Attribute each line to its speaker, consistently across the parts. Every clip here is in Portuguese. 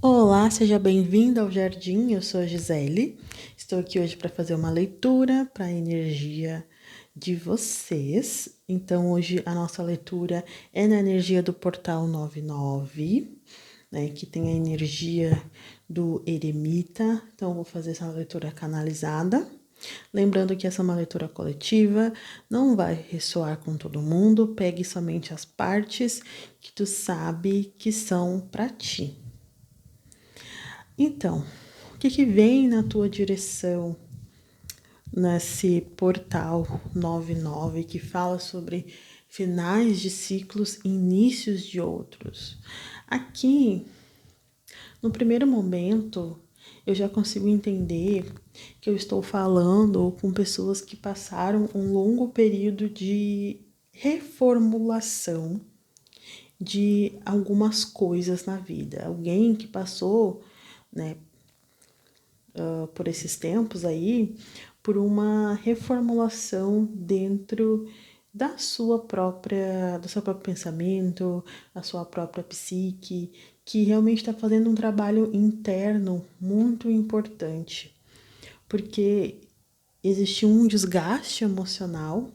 Speaker 1: Olá, seja bem-vinda ao Jardim. Eu sou a Gisele. Estou aqui hoje para fazer uma leitura para a energia de vocês. Então, hoje a nossa leitura é na energia do Portal 99, né, que tem a energia do Eremita. Então, eu vou fazer essa leitura canalizada. Lembrando que essa é uma leitura coletiva, não vai ressoar com todo mundo. Pegue somente as partes que tu sabe que são para ti. Então, o que vem na tua direção nesse portal 99 que fala sobre finais de ciclos e inícios de outros? Aqui, no primeiro momento, eu já consigo entender que eu estou falando com pessoas que passaram um longo período de reformulação de algumas coisas na vida. Alguém que passou, né, por esses tempos aí, por uma reformulação dentro do seu próprio pensamento, da sua própria psique, que realmente está fazendo um trabalho interno muito importante, porque existe um desgaste emocional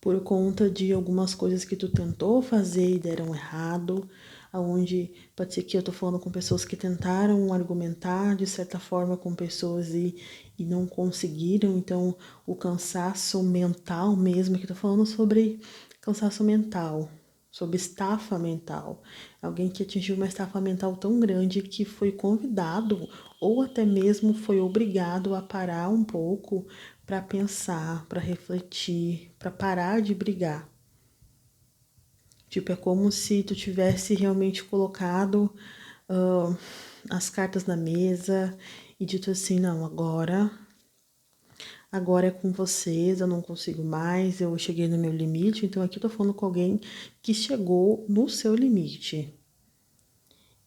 Speaker 1: por conta de algumas coisas que tu tentou fazer e deram errado, aonde pode ser que eu tô falando com pessoas que tentaram argumentar de certa forma com pessoas e não conseguiram, então o cansaço mental mesmo, que eu tô falando sobre cansaço mental, sobre estafa mental, alguém que atingiu uma estafa mental tão grande que foi convidado ou até mesmo foi obrigado a parar um pouco para pensar, para refletir, para parar de brigar. Tipo, é como se tu tivesse realmente colocado as cartas na mesa e dito assim, não, agora é com vocês, eu não consigo mais, eu cheguei no meu limite, então aqui eu tô falando com alguém que chegou no seu limite.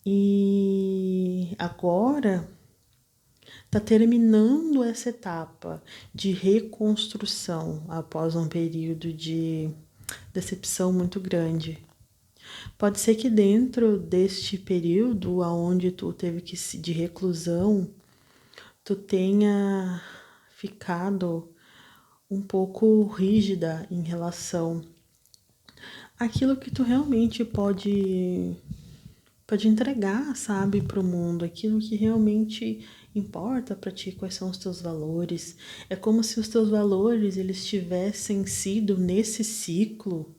Speaker 1: E agora tá terminando essa etapa de reconstrução após um período de decepção muito grande. Pode ser que dentro deste período aonde tu teve que de reclusão, tu tenha ficado um pouco rígida em relação àquilo que tu realmente pode entregar, sabe, para o mundo, aquilo que realmente importa para ti, quais são os teus valores. É como se os teus valores eles tivessem sido nesse ciclo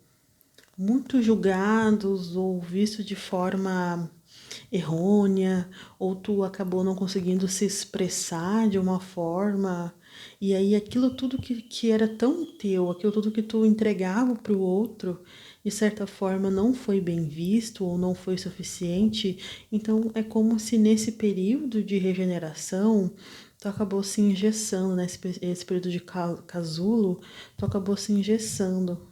Speaker 1: muito julgados ou vistos de forma errônea, ou tu acabou não conseguindo se expressar de uma forma, e aí aquilo tudo que era tão teu, aquilo tudo que tu entregava para o outro, de certa forma não foi bem visto ou não foi suficiente. Então é como se nesse período de regeneração tu acabou se engessando, né? Esse período de casulo, tu acabou se engessando.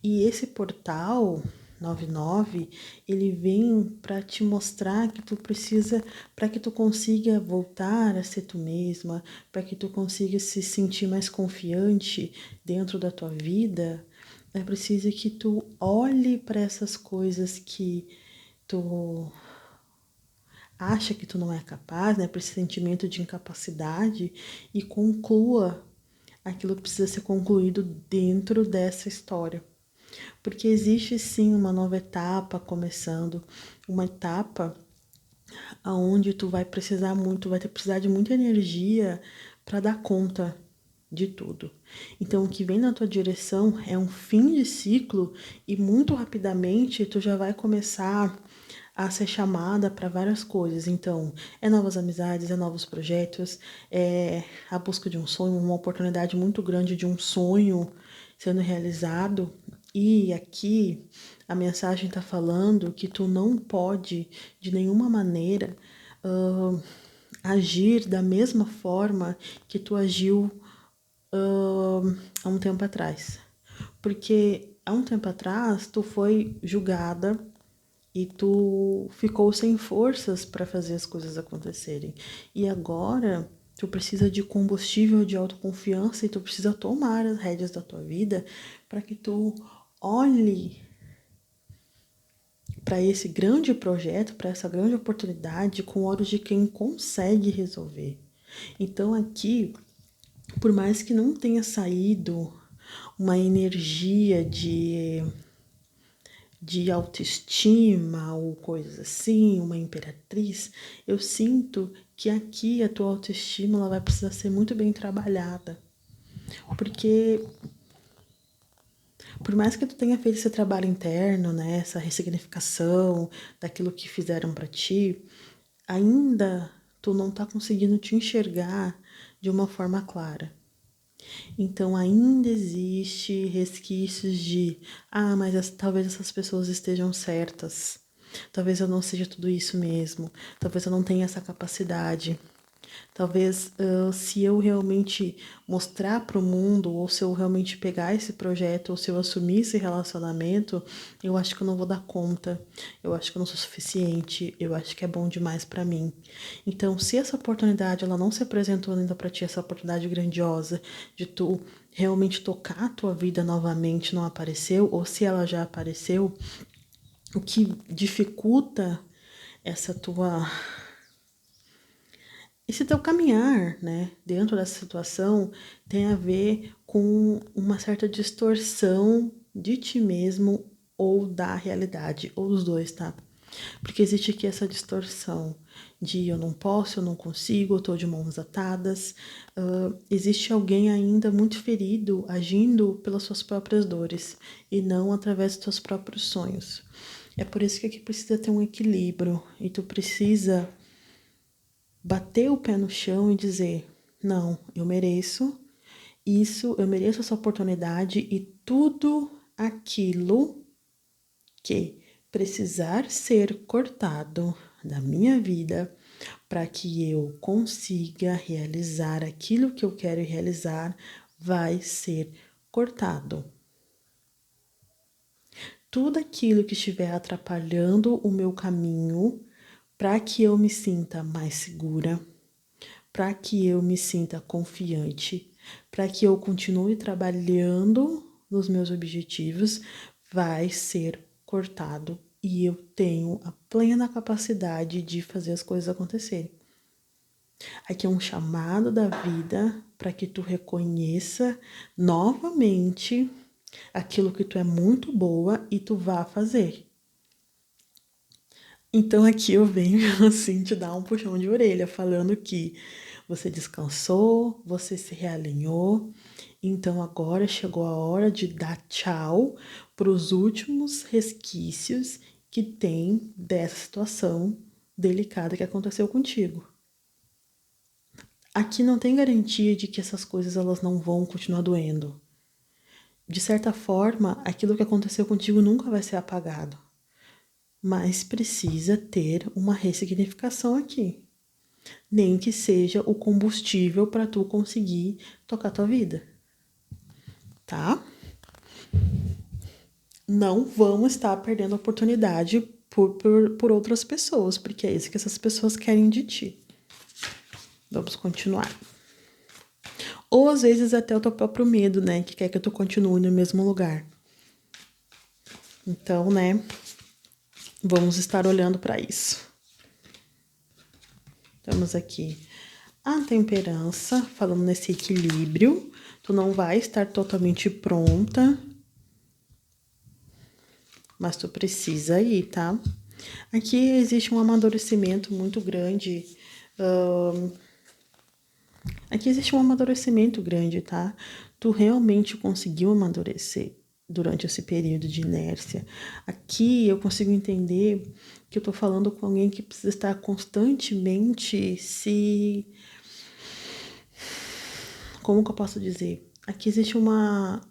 Speaker 1: E esse portal 99, ele vem para te mostrar que tu precisa, para que tu consiga voltar a ser tu mesma, para que tu consiga se sentir mais confiante dentro da tua vida, é preciso que tu olhe para essas coisas que tu acha que tu não é capaz, né, para esse sentimento de incapacidade e conclua aquilo que precisa ser concluído dentro dessa história. Porque existe sim uma nova etapa começando, uma etapa aonde tu vai precisar muito, vai ter precisar de muita energia para dar conta de tudo. Então o que vem na tua direção é um fim de ciclo e muito rapidamente tu já vai começar a ser chamada para várias coisas. Então, é novas amizades, é novos projetos, é a busca de um sonho, uma oportunidade muito grande de um sonho sendo realizado. E aqui a mensagem está falando que tu não pode, de nenhuma maneira, agir da mesma forma que tu agiu há um tempo atrás. Porque há um tempo atrás tu foi julgada e tu ficou sem forças para fazer as coisas acontecerem. E agora tu precisa de combustível de autoconfiança e tu precisa tomar as rédeas da tua vida para que tu olhe para esse grande projeto, para essa grande oportunidade, com olhos de quem consegue resolver. Então aqui, por mais que não tenha saído uma energia de autoestima ou coisas assim, uma imperatriz, eu sinto que aqui a tua autoestima ela vai precisar ser muito bem trabalhada. Porque por mais que tu tenha feito esse trabalho interno, né, essa ressignificação daquilo que fizeram para ti, ainda tu não tá conseguindo te enxergar de uma forma clara. Então ainda existe resquícios de, mas talvez essas pessoas estejam certas. Talvez eu não seja tudo isso mesmo. Talvez eu não tenha essa capacidade. Talvez se eu realmente mostrar para o mundo, ou se eu realmente pegar esse projeto, ou se eu assumir esse relacionamento, eu acho que eu não vou dar conta. Eu acho que eu não sou suficiente. Eu acho que é bom demais para mim. Então, se essa oportunidade ela não se apresentou ainda para ti, essa oportunidade grandiosa de tu realmente tocar a tua vida novamente não apareceu, ou se ela já apareceu, o que dificulta essa tua esse teu caminhar, né, dentro dessa situação tem a ver com uma certa distorção de ti mesmo ou da realidade, ou os dois, tá? Porque existe aqui essa distorção de eu não posso, eu não consigo, eu tô de mãos atadas. Existe alguém ainda muito ferido agindo pelas suas próprias dores e não através dos seus próprios sonhos. É por isso que aqui precisa ter um equilíbrio e tu precisa bater o pé no chão e dizer: não, eu mereço isso, eu mereço essa oportunidade e tudo aquilo que precisar ser cortado da minha vida para que eu consiga realizar aquilo que eu quero realizar vai ser cortado. Tudo aquilo que estiver atrapalhando o meu caminho para que eu me sinta mais segura, para que eu me sinta confiante, para que eu continue trabalhando nos meus objetivos, vai ser cortado e eu tenho a plena capacidade de fazer as coisas acontecerem. Aqui é um chamado da vida para que tu reconheça novamente aquilo que tu é muito boa e tu vá fazer. Então aqui eu venho assim te dar um puxão de orelha, falando que você descansou, você se realinhou, então agora chegou a hora de dar tchau para os últimos resquícios que tem dessa situação delicada que aconteceu contigo. Aqui não tem garantia de que essas coisas elas não vão continuar doendo. De certa forma, aquilo que aconteceu contigo nunca vai ser apagado. Mas precisa ter uma ressignificação aqui. Nem que seja o combustível para tu conseguir tocar tua vida. Tá? Não vamos estar perdendo a oportunidade por outras pessoas, porque é isso que essas pessoas querem de ti. Vamos continuar. Ou às vezes até o teu próprio medo, né? Que quer que tu continue no mesmo lugar. Então, né? Vamos estar olhando para isso. Temos aqui a temperança, falando nesse equilíbrio. Tu não vai estar totalmente pronta, mas tu precisa ir, tá? Aqui existe um amadurecimento muito grande. Aqui existe um amadurecimento grande, tá? Tu realmente conseguiu amadurecer durante esse período de inércia. Aqui eu consigo entender que eu tô falando com alguém que precisa estar constantemente se... Como que eu posso dizer? Aqui existe uma...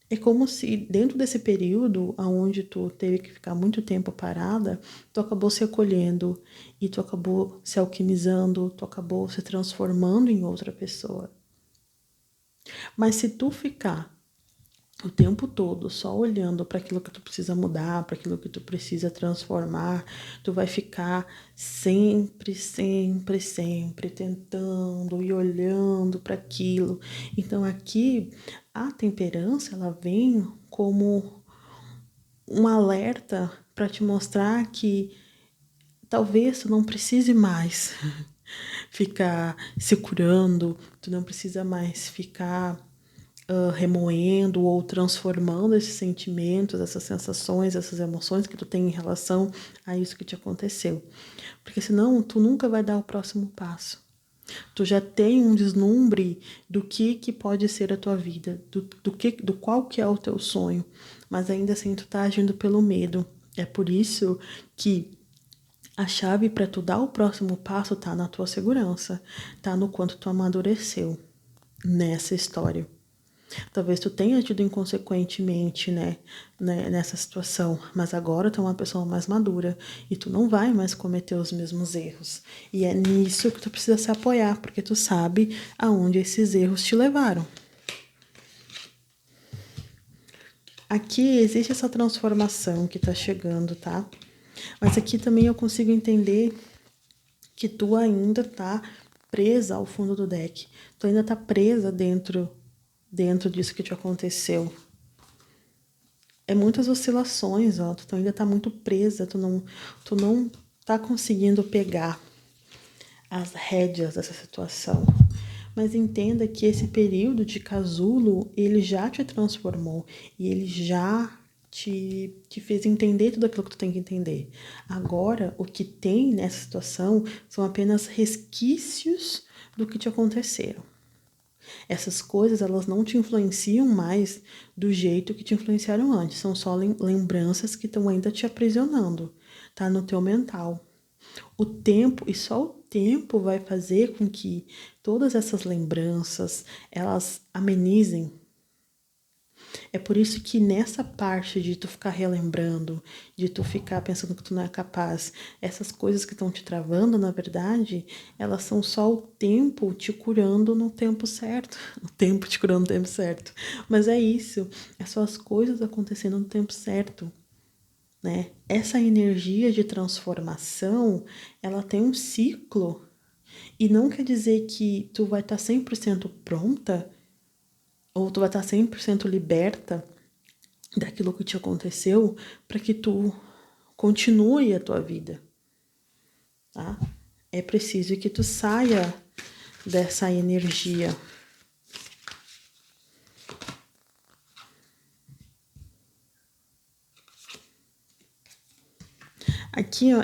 Speaker 1: É como se dentro desse período onde tu teve que ficar muito tempo parada, tu acabou se acolhendo e tu acabou se alquimizando, tu acabou se transformando em outra pessoa. Mas se tu ficar o tempo todo só olhando para aquilo que tu precisa mudar, para aquilo que tu precisa transformar, tu vai ficar sempre, sempre, sempre tentando e olhando para aquilo. Então aqui a temperança ela vem como um alerta para te mostrar que talvez tu não precise mais ficar se curando, tu não precisa mais ficar remoendo ou transformando esses sentimentos, essas sensações, essas emoções que tu tem em relação a isso que te aconteceu. Porque senão tu nunca vai dar o próximo passo. Tu já tem um deslumbre do que pode ser a tua vida, do qual que é o teu sonho, mas ainda assim tu tá agindo pelo medo. É por isso que a chave para tu dar o próximo passo tá na tua segurança, tá no quanto tu amadureceu nessa história. Talvez tu tenha agido inconsequentemente, né, nessa situação, mas agora tu é uma pessoa mais madura e tu não vai mais cometer os mesmos erros. E é nisso que tu precisa se apoiar, porque tu sabe aonde esses erros te levaram. Aqui existe essa transformação que tá chegando, tá? Mas aqui também eu consigo entender que tu ainda tá presa ao fundo do deck. Tu ainda tá presa dentro disso que te aconteceu. É muitas oscilações, ó. Tu ainda tá muito presa, tu não tá conseguindo pegar as rédeas dessa situação. Mas entenda que esse período de casulo, ele já te transformou e ele já te fez entender tudo aquilo que tu tem que entender. Agora, o que tem nessa situação são apenas resquícios do que te aconteceram. Essas coisas, elas não te influenciam mais do jeito que te influenciaram antes. São só lembranças que estão ainda te aprisionando, tá? No teu mental. O tempo, e só o tempo vai fazer com que todas essas lembranças, elas amenizem. É por isso que nessa parte de tu ficar relembrando, de tu ficar pensando que tu não é capaz, essas coisas que estão te travando, na verdade, elas são só o tempo te curando no tempo certo. O tempo te curando no tempo certo. Mas é isso, é só as coisas acontecendo no tempo certo, né? Essa energia de transformação, ela tem um ciclo. E não quer dizer que tu vai estar 100% pronta ou tu vai estar 100% liberta daquilo que te aconteceu para que tu continue a tua vida, tá? É preciso que tu saia dessa energia. Aqui, ó,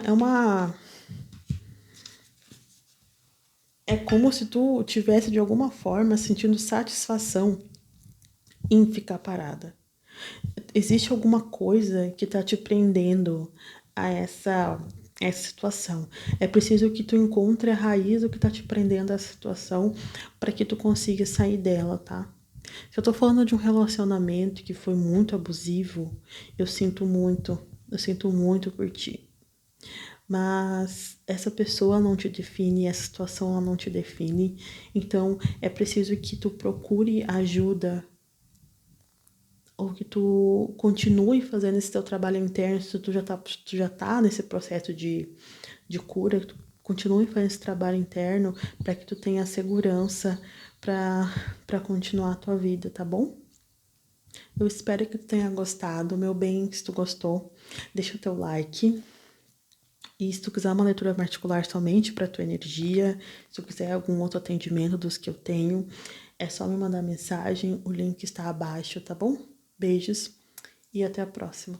Speaker 1: é como se tu tivesse de alguma forma sentindo satisfação em ficar parada. Existe alguma coisa que tá te prendendo a essa situação. É preciso que tu encontre a raiz do que tá te prendendo a essa situação para que tu consiga sair dela, tá? Se eu tô falando de um relacionamento que foi muito abusivo, eu sinto muito por ti. Mas essa pessoa não te define, essa situação ela não te define. Então é preciso que tu procure ajuda ou que tu continue fazendo esse teu trabalho interno, se tu já tá nesse processo de cura, que tu continue fazendo esse trabalho interno para que tu tenha segurança para continuar a tua vida, tá bom? Eu espero que tu tenha gostado, meu bem, se tu gostou, deixa o teu like. E se tu quiser uma leitura particular somente para tua energia, se tu quiser algum outro atendimento dos que eu tenho, é só me mandar mensagem, o link está abaixo, tá bom? Beijos e até a próxima.